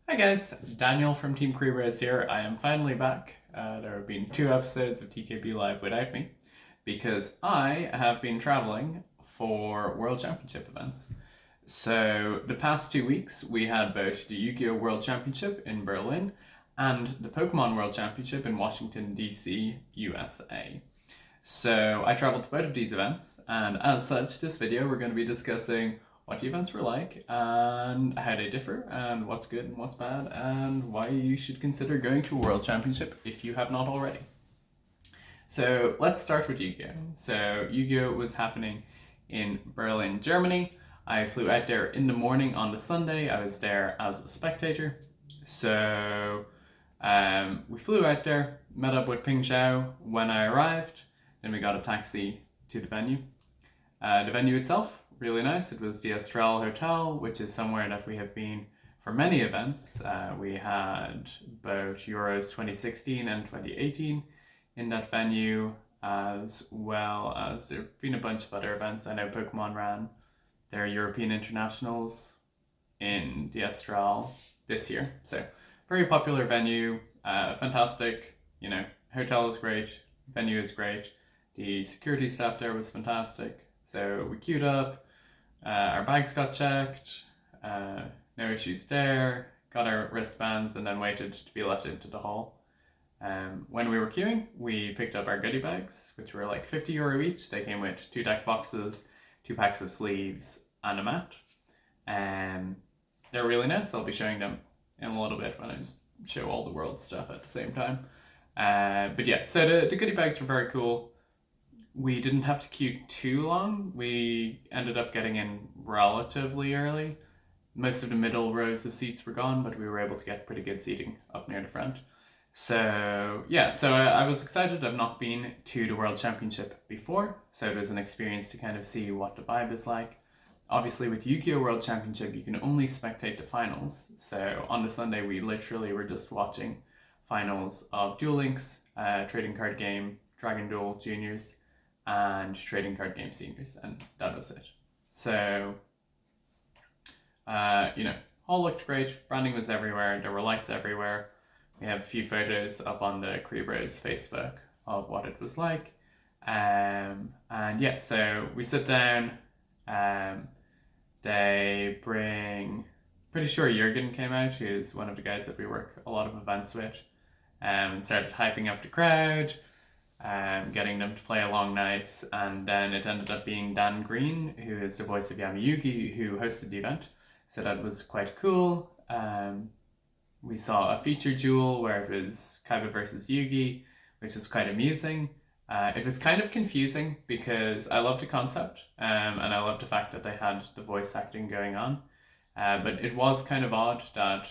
Hi guys, Daniel from Team Kuribrohs here. I am finally back. There have been 2 episodes of TKB Live without me because I have been traveling for World Championship events. So the past 2 weeks we had both the Yu-Gi-Oh! World Championship in Berlin and the Pokémon World Championship in Washington, D.C., USA. So I traveled to both of these events, and as such, this video we're going to be discussing what the events were like and how they differ and what's good and what's bad and why you should consider going to a World Championship if you have not already. So let's start with Yu-Gi-Oh! So Yu-Gi-Oh! Was happening in Berlin, Germany. I flew out there in the morning on the Sunday. I was there as a spectator. So we flew out there, met up with Ping Zhao when I arrived, then we got a taxi to the venue. The venue itself, really nice. It was the Astral Hotel, which is somewhere that we have been for many events. We had both Euros 2016 and 2018 in that venue, as well as there have been a bunch of other events. I know Pokemon ran their European Internationals in the Astral this year. So very popular venue, fantastic, hotel is great, venue is great. The security staff there was fantastic. So we queued up, our bags got checked, no issues there, got our wristbands and then waited to be let into the hall. When we were queuing, we picked up our goodie bags, which were like €50 each. They came with 2 deck boxes, 2 packs of sleeves, and a mat. They're really nice. I'll be showing them in a little bit when I just show all the world stuff at the same time. But yeah, so the goodie bags were very cool. We didn't have to queue too long. We ended up getting in relatively early. Most of the middle rows of seats were gone, but we were able to get pretty good seating up near the front. So yeah, so I was excited. I've not been to the World Championship before, so it was an experience to kind of see what the vibe is like. Obviously with Yu-Gi-Oh! World Championship, you can only spectate the finals. So on the Sunday, we literally were just watching finals of Duel Links, Trading Card Game, Dragon Duel Juniors, and Trading Card Game Seniors, and that was it. So, all looked great. Branding was everywhere. There were lights everywhere. We have a few photos up on the Kuribrohs Facebook of what it was like. And yeah, so we sit down. They bring, pretty sure Jurgen came out, who's one of the guys that we work a lot of events with, and started hyping up the crowd. Getting them to play along nice, and then it ended up being Dan Green, who is the voice of Yamayugi, who hosted the event, so that was quite cool. We saw a feature duel where it was Kaiba versus Yugi, which was quite amusing. It was kind of confusing because I loved the concept, and I loved the fact that they had the voice acting going on, but it was kind of odd that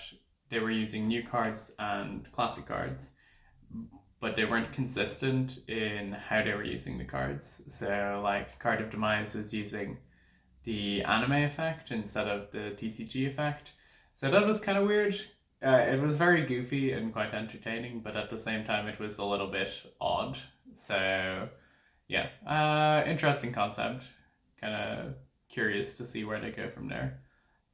they were using new cards and classic cards, but they weren't consistent in how they were using the cards. So like Card of Demise was using the anime effect instead of the TCG effect. So that was kind of weird. It was very goofy and quite entertaining, but at the same time it was a little bit odd. So yeah, interesting concept. Kind of curious to see where they go from there.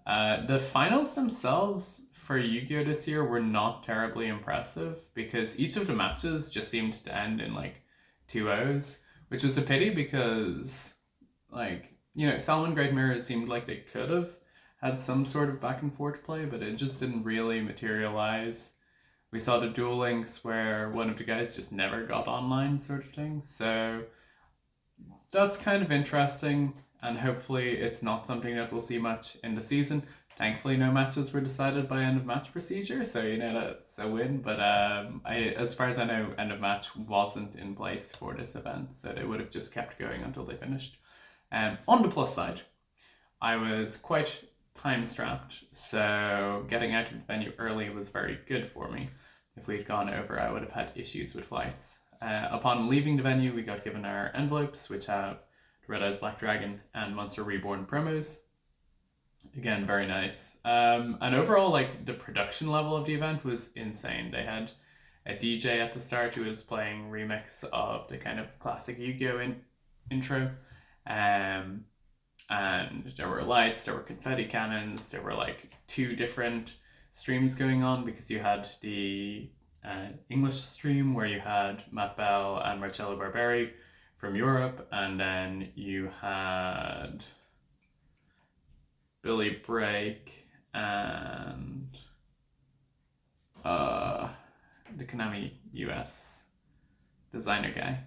The finals themselves for Yu-Gi-Oh! This year were not terribly impressive because each of the matches just seemed to end in like 2-0s, which was a pity because, Salmon Great Mirrors seemed like they could have had some sort of back and forth play, but it just didn't really materialize. We saw the Duel Links where one of the guys just never got online, sort of thing. So that's kind of interesting, and hopefully it's not something that we'll see much in the season. Thankfully, no matches were decided by end of match procedure, so that's a win. But as far as I know, end of match wasn't in place for this event, so they would have just kept going until they finished. On the plus side, I was quite time strapped, so getting out of the venue early was very good for me. If we'd gone over, I would have had issues with flights. Upon leaving the venue, we got given our envelopes, which have the Red Eyes Black Dragon and Monster Reborn promos. Again, very nice. And overall, the production level of the event was insane. They had a DJ at the start who was playing remix of the kind of classic Yu-Gi-Oh! Intro. And there were lights, there were confetti cannons, there were 2 different streams going on, because you had the English stream where you had Matt Bell and Marcello Barberi from Europe, and then you had Billy Brake and the Konami US designer guy,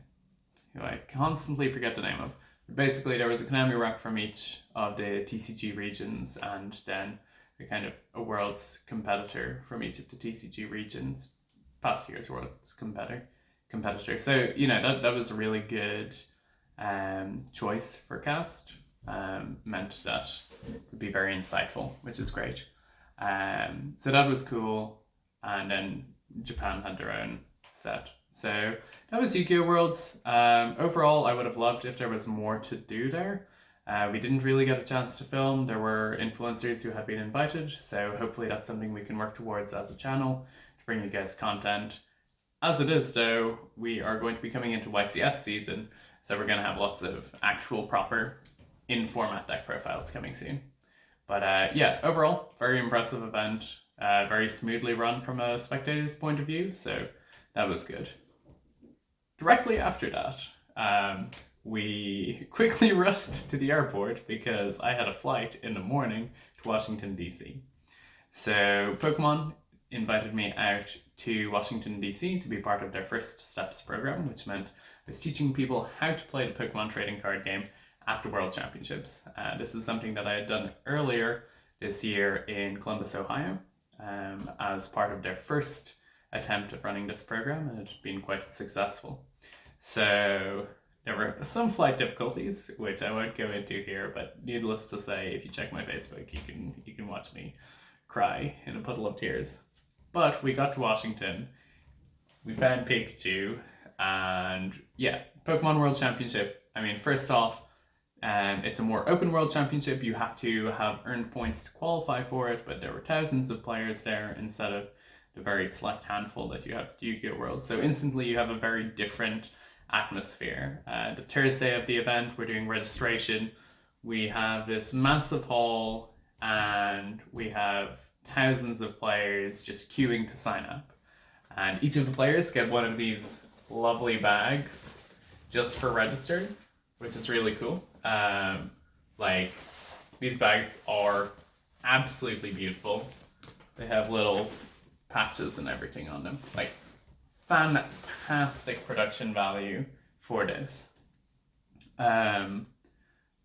who I constantly forget the name of. But basically, there was a Konami rep from each of the TCG regions, and then a kind of a world's competitor from each of the TCG regions, past year's world's competitor. So, you know, that was a really good choice for cast. Meant that it would be very insightful, which is great. So that was cool. And then Japan had their own set. So that was Yu-Gi-Oh! Worlds. Overall, I would have loved if there was more to do there. We didn't really get a chance to film. There were influencers who had been invited, so hopefully that's something we can work towards as a channel to bring you guys content. As it is, though, we are going to be coming into YCS season, so we're going to have lots of actual proper in-format deck profiles coming soon. But yeah, overall, very impressive event. Very smoothly run from a spectator's point of view, so that was good. Directly after that, we quickly rushed to the airport because I had a flight in the morning to Washington, D.C. So Pokemon invited me out to Washington, D.C. to be part of their First Steps program, which meant I was teaching people how to play the Pokemon trading card game at the World Championships. This is something that I had done earlier this year in Columbus, Ohio, as part of their first attempt at running this program, and it had been quite successful. So there were some flight difficulties, which I won't go into here, but needless to say, if you check my Facebook, you can watch me cry in a puddle of tears. But we got to Washington, we found Pikachu, and yeah, Pokemon World Championship. I mean, first off, it's a more open world championship. You have to have earned points to qualify for it, but there were thousands of players there instead of the very select handful that you have at Yu-Gi-Oh! World. So instantly you have a very different atmosphere. The Thursday of the event, we're doing registration. We have this massive hall, and we have thousands of players just queuing to sign up. And each of the players get one of these lovely bags just for registered, which is really cool. Like, these bags are absolutely beautiful. They have little patches and everything on them. Like, fantastic production value for this. And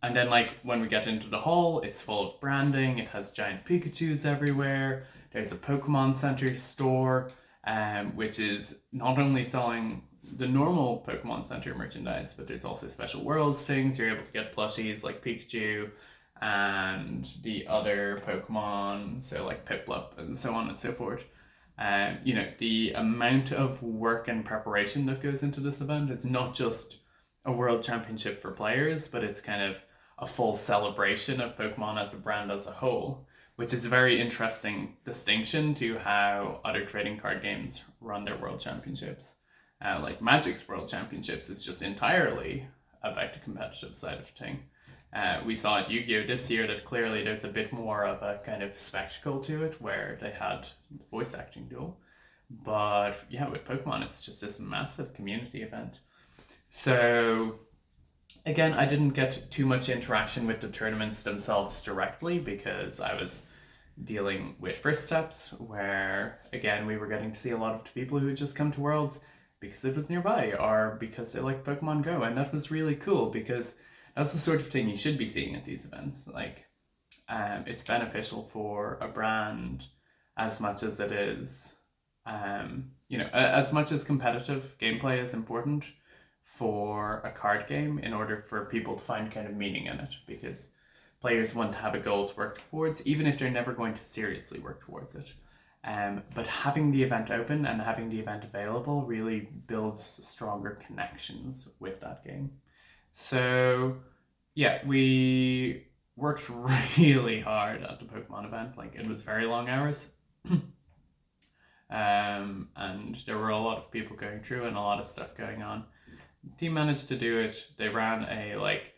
then, like, when we get into the hall, it's full of branding. It has giant Pikachus everywhere. There's a Pokemon Center store, which is not only selling the normal Pokemon Center merchandise, but there's also special worlds things. You're able to get plushies like Pikachu and the other Pokemon, so like Piplup and so on and so forth. You know, the amount of work and preparation that goes into this event, it's not just a world championship for players, but it's kind of a full celebration of Pokemon as a brand as a whole, which is a very interesting distinction to how other trading card games run their world championships. Like Magic's World Championships is just entirely about the competitive side of the thing. We saw at Yu-Gi-Oh! This year that clearly there's a bit more of a kind of spectacle to it, where they had the voice acting duel. But yeah, with Pokemon, it's just this massive community event. So again, I didn't get too much interaction with the tournaments themselves directly because I was dealing with First Steps, where again, we were getting to see a lot of the people who had just come to Worlds because it was nearby or because they like Pokemon Go. And that was really cool because that's the sort of thing you should be seeing at these events. Like, it's beneficial for a brand as much as it is, you know, as much as competitive gameplay is important for a card game in order for people to find kind of meaning in it, because players want to have a goal to work towards, even if they're never going to seriously work towards it. But having the event open and having the event available really builds stronger connections with that game. So yeah, we worked really hard at the Pokemon event. Like, it was very long hours. And there were a lot of people going through and a lot of stuff going on. The team managed to do it. They ran a like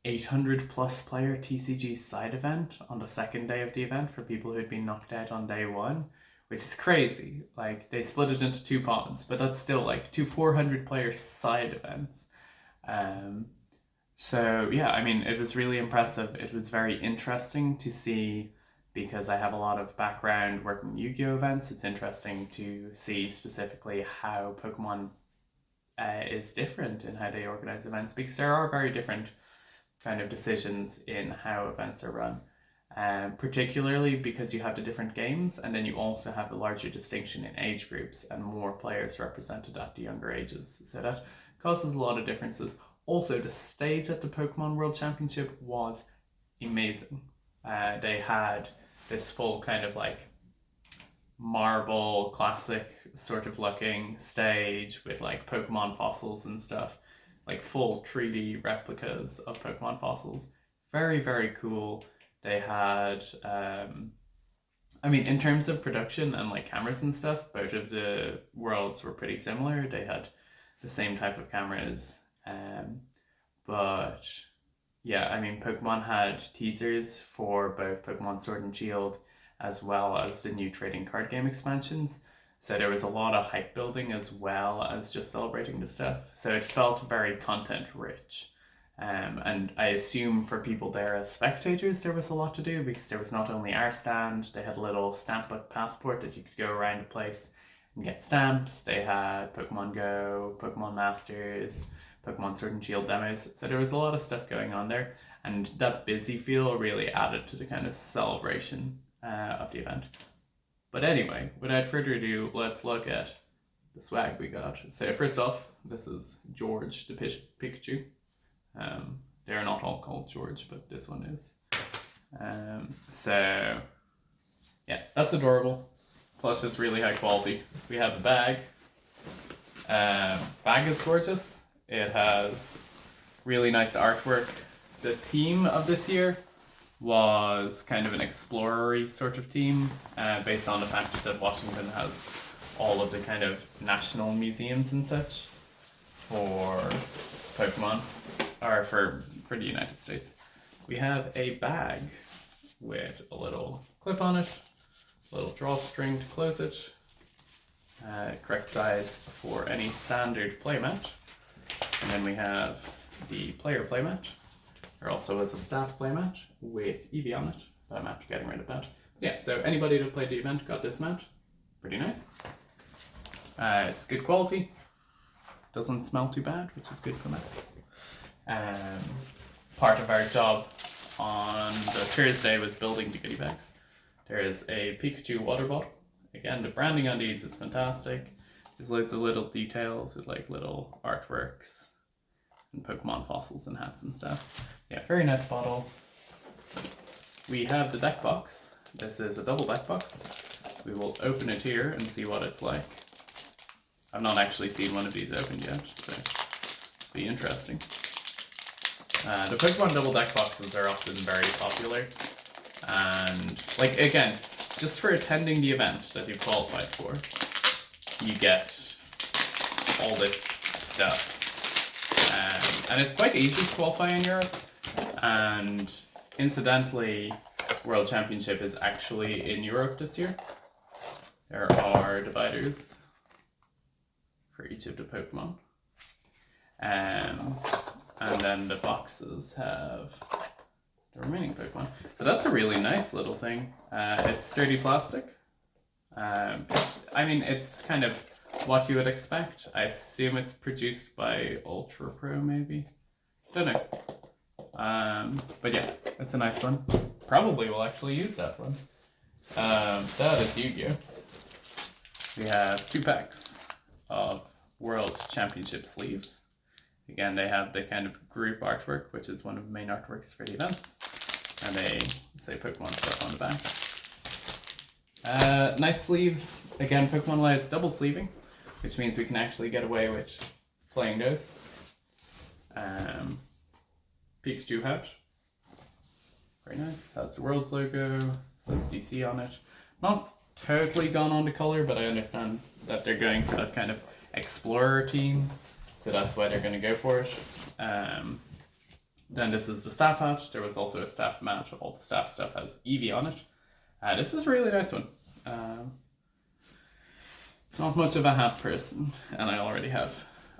800 plus player TCG side event on the second day of the event for people who'd been knocked out on day one, which is crazy. Like, they split it into 2 pods, but that's still like 2 400 player side events. So yeah, I mean, it was really impressive. It was very interesting to see, because I have a lot of background working Yu-Gi-Oh events. It's interesting to see specifically how Pokemon is different in how they organize events, because there are very different kind of decisions in how events are run. Particularly because you have the different games, and then you also have a larger distinction in age groups and more players represented at the younger ages. So that causes a lot of differences. Also, the stage at the Pokemon World Championship was amazing. They had this full kind of like marble classic sort of looking stage with like Pokemon fossils and stuff, like full 3D replicas of Pokemon fossils. Very, very cool. They had, I mean, in terms of production and like cameras and stuff, both of the worlds were pretty similar. They had the same type of cameras. But yeah, I mean, Pokemon had teasers for both Pokemon Sword and Shield as well as the new trading card game expansions. So there was a lot of hype building as well as just celebrating the stuff. So it felt very content rich. And I assume for people there as spectators, there was a lot to do, because there was not only our stand, they had a little stamp book passport that you could go around the place and get stamps. They had Pokemon Go, Pokemon Masters, Pokemon Sword and Shield demos. So there was a lot of stuff going on there, and that busy feel really added to the kind of celebration of the event. But anyway, without further ado, let's look at the swag we got. So first off, this is George the Pikachu. They're not all called George, but this one is. So yeah, that's adorable. Plus it's really high quality. We have the bag. Bag is gorgeous. It has really nice artwork. The theme of this year was kind of an explorer-y sort of theme, based on the fact that Washington has all of the kind of national museums and such for Pokemon, or for the United States. We have a bag with a little clip on it, a little drawstring to close it, correct size for any standard playmat. And then we have the player playmat. There also is a staff playmat with Eevee on it, but I'm after getting rid of that. Yeah, so anybody that played the event got this mat. Pretty nice. It's good quality. Doesn't smell too bad, which is good for mats. Part of our job on the Thursday was building the goodie bags. There is a Pikachu water bottle. Again, the branding on these is fantastic. There's loads of little details with like little artworks and Pokemon fossils and hats and stuff. Yeah, very nice bottle. We have the deck box. This is a double deck box. We will open it here and see what it's like. I've not actually seen one of these opened yet, so it'll be interesting. The Pokemon double deck boxes are often very popular, and like, again, just for attending the event that you've qualified for, you get all this stuff. And it's quite easy to qualify in Europe, and incidentally, World Championship is actually in Europe this year. There are dividers for each of the Pokemon. And then the boxes have the remaining Pokemon. So that's a really nice little thing. It's sturdy plastic. It's kind of what you would expect. I assume it's produced by Ultra Pro, maybe. Don't know. But yeah, it's a nice one. Probably will actually use that one. That is Yu-Gi-Oh! We have 2 packs of World Championship sleeves. Again, they have the kind of group artwork, which is one of the main artworks for the events. And they say Pokemon stuff on the back. Nice sleeves. Again, Pokemon allows double sleeving, which means we can actually get away with playing those. Pikachu hat. Very nice. Has the World's logo. Says DC on it. Not totally gone on the color, but I understand that they're going for that kind of explorer team. So that's why they're going to go for it. Then this is the staff hat. There was also a staff mat. All the staff stuff has Eevee on it. This is a really nice one. Not much of a hat person, and I already have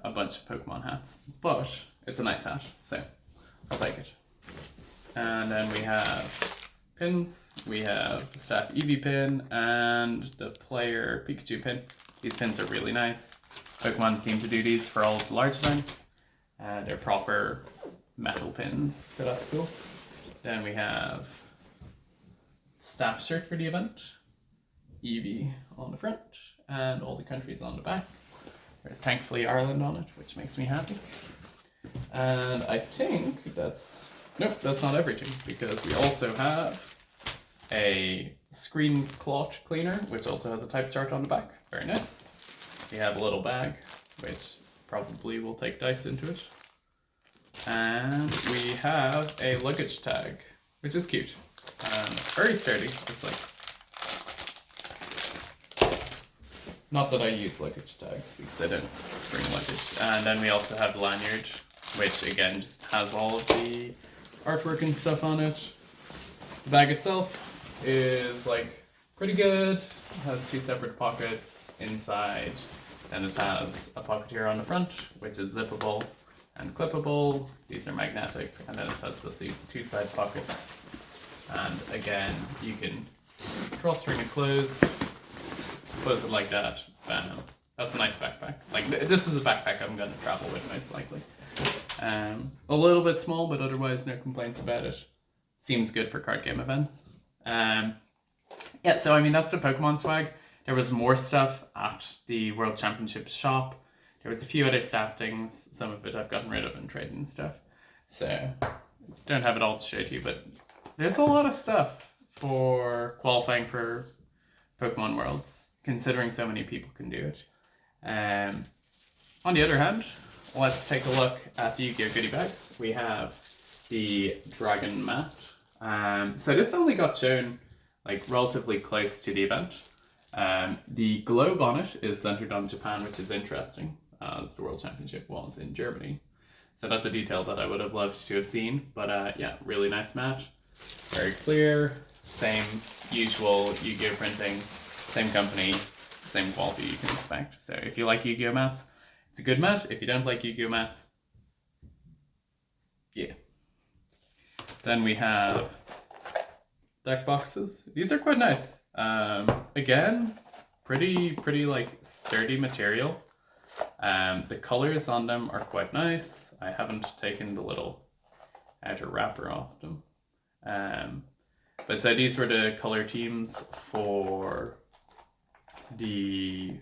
a bunch of Pokemon hats, but it's a nice hat, so I'll take it. And then we have pins. We have the staff Eevee pin and the player Pikachu pin. These pins are really nice. Pokemon seem to do these for all the large events. They're proper metal pins, so that's cool. Then we have staff shirt for the event, Eevee on the front, and all the countries on the back. There's thankfully Ireland on it, which makes me happy. And I think that's not everything, because we also have a screen cloth cleaner, which also has a type chart on the back. Very nice. We have a little bag, which probably will take dice into it. And we have a luggage tag, which is cute. Very sturdy. It's like, not that I use luggage tags because I don't bring luggage. And then we also have the lanyard, which again just has all of the artwork and stuff on it. The bag itself is like pretty good. It has 2 separate pockets inside, and it has a pocket here on the front, which is zippable and clippable. These are magnetic, and then it has the 2 side pockets. And again, you can drawstring it closed, close it like that, bam. That's a nice backpack. Like, this is a backpack I'm going to travel with most likely. A little bit small, but otherwise no complaints about it. Seems good for card game events. Yeah, so I mean, that's the Pokemon swag. There was more stuff at the World Championships shop. There was a few other staff things. Some of it I've gotten rid of and traded and stuff. So, don't have it all to show to you, but there's a lot of stuff for qualifying for Pokemon Worlds, considering so many people can do it. On the other hand, let's take a look at the Yu-Gi-Oh! Goodie bag. We have the Dragon mat. So this only got shown like relatively close to the event. The globe on it is centered on Japan, which is interesting, as the World Championship was in Germany. So that's a detail that I would have loved to have seen. But yeah, really nice mat. Very clear. Same usual Yu-Gi-Oh! Printing. Same company. Same quality you can expect. So if you like Yu-Gi-Oh! Mats, it's a good mat. If you don't like Yu-Gi-Oh! Mats, yeah. Then we have deck boxes. These are quite nice. Again, pretty like sturdy material. The colors on them are quite nice. I haven't taken the little outer wrapper off them. But so these were the color teams for the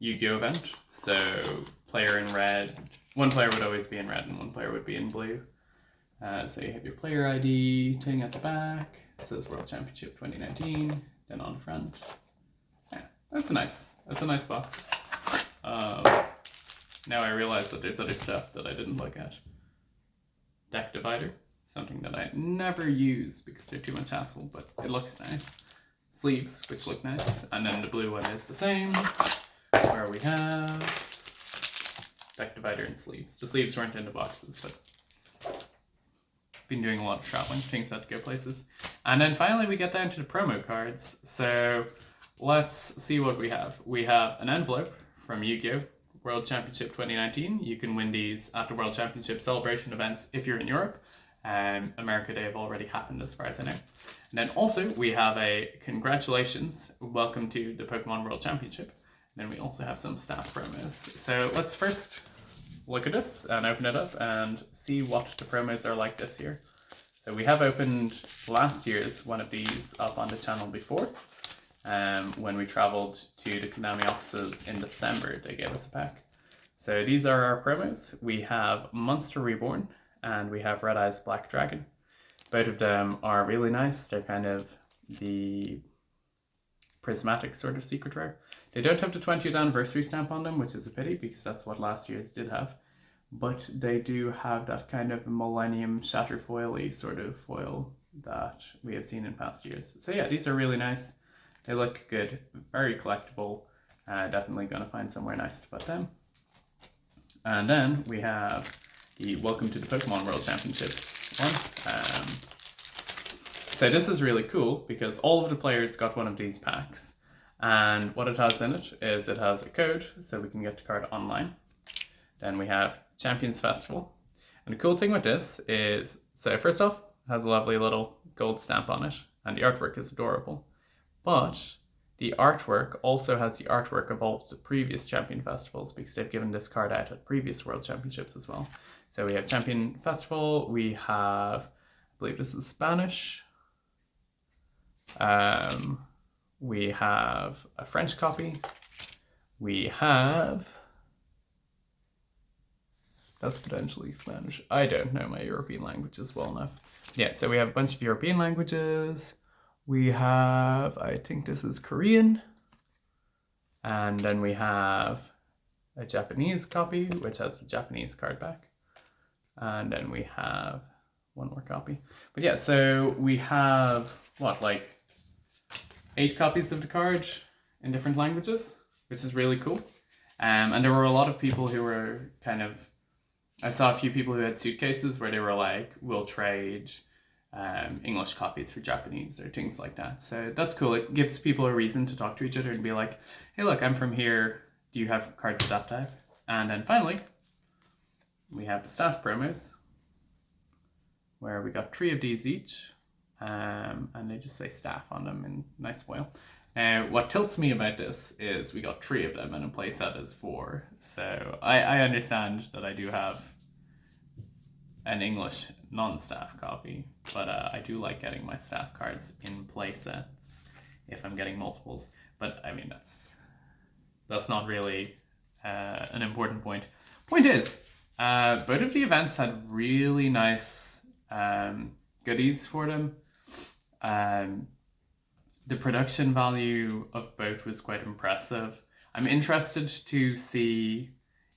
Yu-Gi-Oh! Event. So player in red, one player would always be in red and one player would be in blue. So you have your player ID thing at the back. It says World Championship 2019. Then on the front. Yeah, that's a nice box. Now I realize that there's other stuff that I didn't look at. Deck divider, something that I never use because they're too much hassle, but it looks nice. Sleeves, which look nice, and then the blue one is the same. Where we have deck divider and sleeves. The sleeves weren't in the boxes, but been doing a lot of traveling, things had to go places. And then finally we get down to the promo cards. So let's see what we have. We have an envelope from Yu-Gi-Oh! World Championship 2019. You can win these at the World Championship celebration events if you're in Europe. America, they have already happened as far as I know. And then also we have a congratulations, welcome to the Pokemon World Championship. And then we also have some staff promos. So let's first look at this and open it up and see what the promos are like this year. So we have opened last year's one of these up on the channel before. When we traveled to the Konami offices in December, they gave us a pack. So these are our promos. We have Monster Reborn and we have Red Eyes Black Dragon. Both of them are really nice. They're kind of the prismatic sort of secret rare. They don't have the 20th anniversary stamp on them, which is a pity because that's what last year's did have. But they do have that kind of Millennium Shatterfoil-y sort of foil that we have seen in past years. So yeah, these are really nice. They look good, very collectible. Definitely going to find somewhere nice to put them. And then we have the Welcome to the Pokémon World Championships one. So this is really cool because all of the players got one of these packs, and what it has in it is it has a code so we can get the card online. Then we have Champions Festival, and the cool thing with this is, so first off, it has a lovely little gold stamp on it, and the artwork is adorable, but the artwork also has the artwork of all of the previous Champion Festivals because they've given this card out at previous World Championships as well. So we have Champion Festival, we have, I believe this is Spanish, we have a French copy, we have, that's potentially Spanish, I don't know my European languages well enough. Yeah, so we have a bunch of European languages, we have, I think this is Korean, and then we have a Japanese copy, which has the Japanese card back, and then we have one more copy. But yeah, so we have, what, like 8 copies of the card in different languages, which is really cool. And there were a lot of people who were kind of, I saw a few people who had suitcases where they were like, we'll trade English copies for Japanese or things like that. So that's cool. It gives people a reason to talk to each other and be like, hey, look, I'm from here. Do you have cards of that type? And then finally, we have the staff promos, where we got 3 of these each. And they just say staff on them in nice foil. Now, what tilts me about this is we got 3 of them and a playset is 4. So I understand that I do have an English non-staff copy, but I do like getting my staff cards in playsets if I'm getting multiples. But I mean, that's not really an important point. Point is, both of the events had really nice goodies for them. The production value of both was quite impressive. I'm interested to see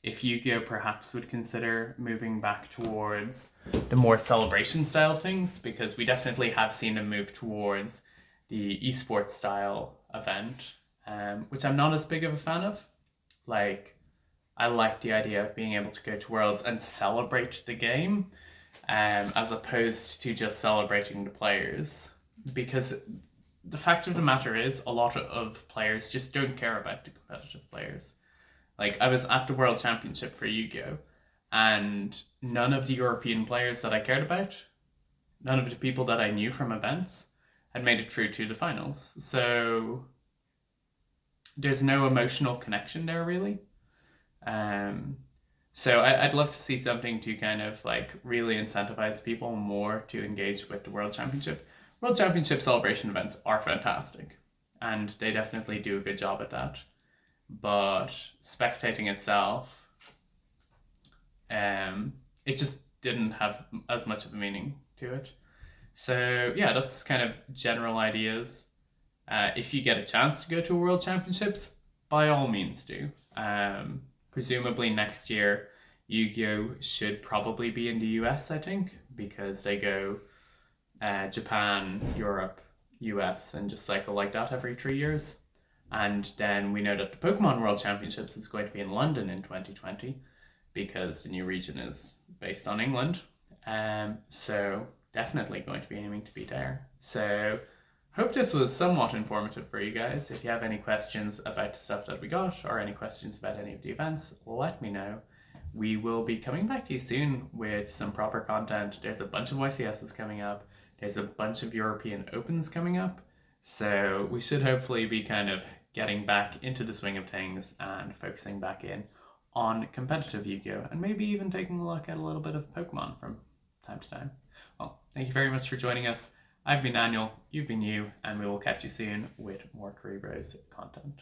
if Yu-Gi-Oh! Perhaps would consider moving back towards the more celebration style things, because we definitely have seen them move towards the esports style event, which I'm not as big of a fan of. Like, I like the idea of being able to go to Worlds and celebrate the game, as opposed to just celebrating the players, because the fact of the matter is a lot of players just don't care about the competitive players. Like, I was at the World Championship for Yu-Gi-Oh! And none of the European players that I cared about, none of the people that I knew from events, had made it through to the finals. So there's no emotional connection there, really. So I'd love to see something to kind of like really incentivize people more to engage with the World Championship. World Championship celebration events are fantastic, and they definitely do a good job at that. But spectating itself, it just didn't have as much of a meaning to it. So yeah, that's kind of general ideas. If you get a chance to go to a World Championships, by all means do. Presumably next year, Yu-Gi-Oh! Should probably be in the US, I think, because they go Japan, Europe, US, and just cycle like that every 3 years. And then we know that the Pokemon World Championships is going to be in London in 2020 because the new region is based on England. So definitely going to be aiming to be there. So hope this was somewhat informative for you guys. If you have any questions about the stuff that we got or any questions about any of the events, let me know. We will be coming back to you soon with some proper content. There's a bunch of YCSs coming up. There's a bunch of European Opens coming up. So we should hopefully be kind of getting back into the swing of things and focusing back in on competitive Yu-Gi-Oh! And maybe even taking a look at a little bit of Pokemon from time to time. Well, thank you very much for joining us. I've been Daniel, you've been you, and we will catch you soon with more Kuribrohs content.